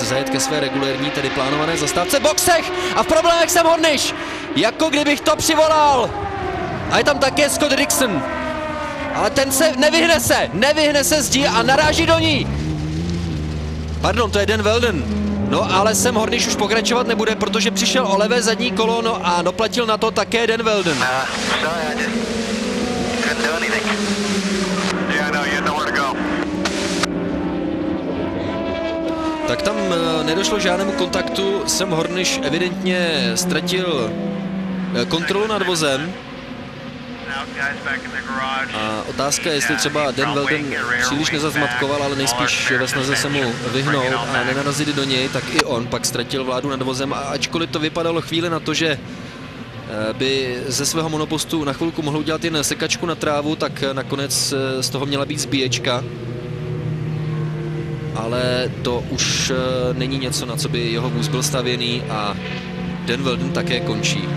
zajet ke své regulérní, tedy plánované zastávce boxech a v problémech Sam Hornish, jako kdybych to přivolal. A je tam také Scott Dixon, ale ten se nevyhne se zdi a naráží do ní. Pardon, to je Dan Wheldon. No ale Sam Hornish už pokračovat nebude, protože přišel o levé zadní kolo, no a doplatil na to také Dan Wheldon. Tak tam nedošlo k žádnému kontaktu, Sam Hornish evidentně ztratil kontrolu nad vozem. A otázka je, jestli třeba Dan Wheldon příliš nezazmatkoval, ale nejspíš ve snaze se mu vyhnout a nenarazit do něj, tak i on pak ztratil vládu nad vozem. A ačkoliv to vypadalo chvíli na to, že by ze svého monopostu na chvilku mohl udělat jen sekačku na trávu, tak nakonec z toho měla být zbíječka. Ale to už není něco, na co by jeho vůz byl stavěný a Dan Wheldon také končí.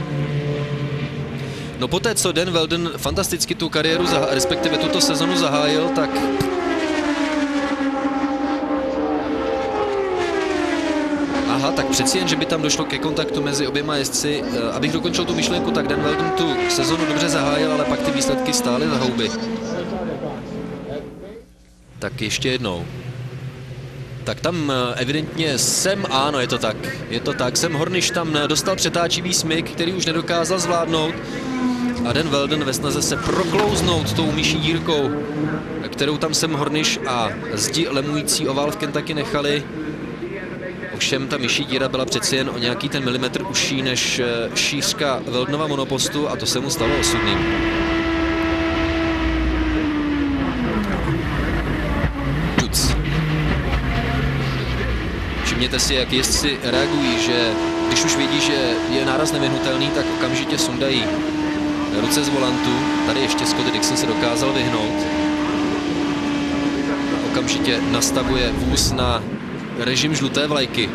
No poté, co Dan Wheldon fantasticky tu kariéru, respektive tuto sezonu zahájil, tak aha, tak přeci jen, že by tam došlo ke kontaktu mezi oběma jezdci. Abych dokončil tu myšlenku, tak Dan Wheldon tu sezonu dobře zahájil, ale pak ty výsledky stály za houby. Tak ještě jednou. Tak tam evidentně ano, je to tak, Sam Hornish tam dostal přetáčivý smyk, který už nedokázal zvládnout. A Dan Wheldon ve snaze se proklouznout tou myší dírkou, kterou tam Sam Hornish a zdi lemující ovál v Kentucky nechali. Ovšem ta myší díra byla přeci jen o nějaký ten milimetr užší než šířka Wheldonova monopostu a to se mu stalo osudným. Všimněte si, jak jezdci reagují, že když už vědí, že je náraz nevyhnutelný, tak okamžitě sundají ruce z volantu. Tady ještě Scott Dixon se dokázal vyhnout. A okamžitě nastavuje vůz na režim žluté vlajky.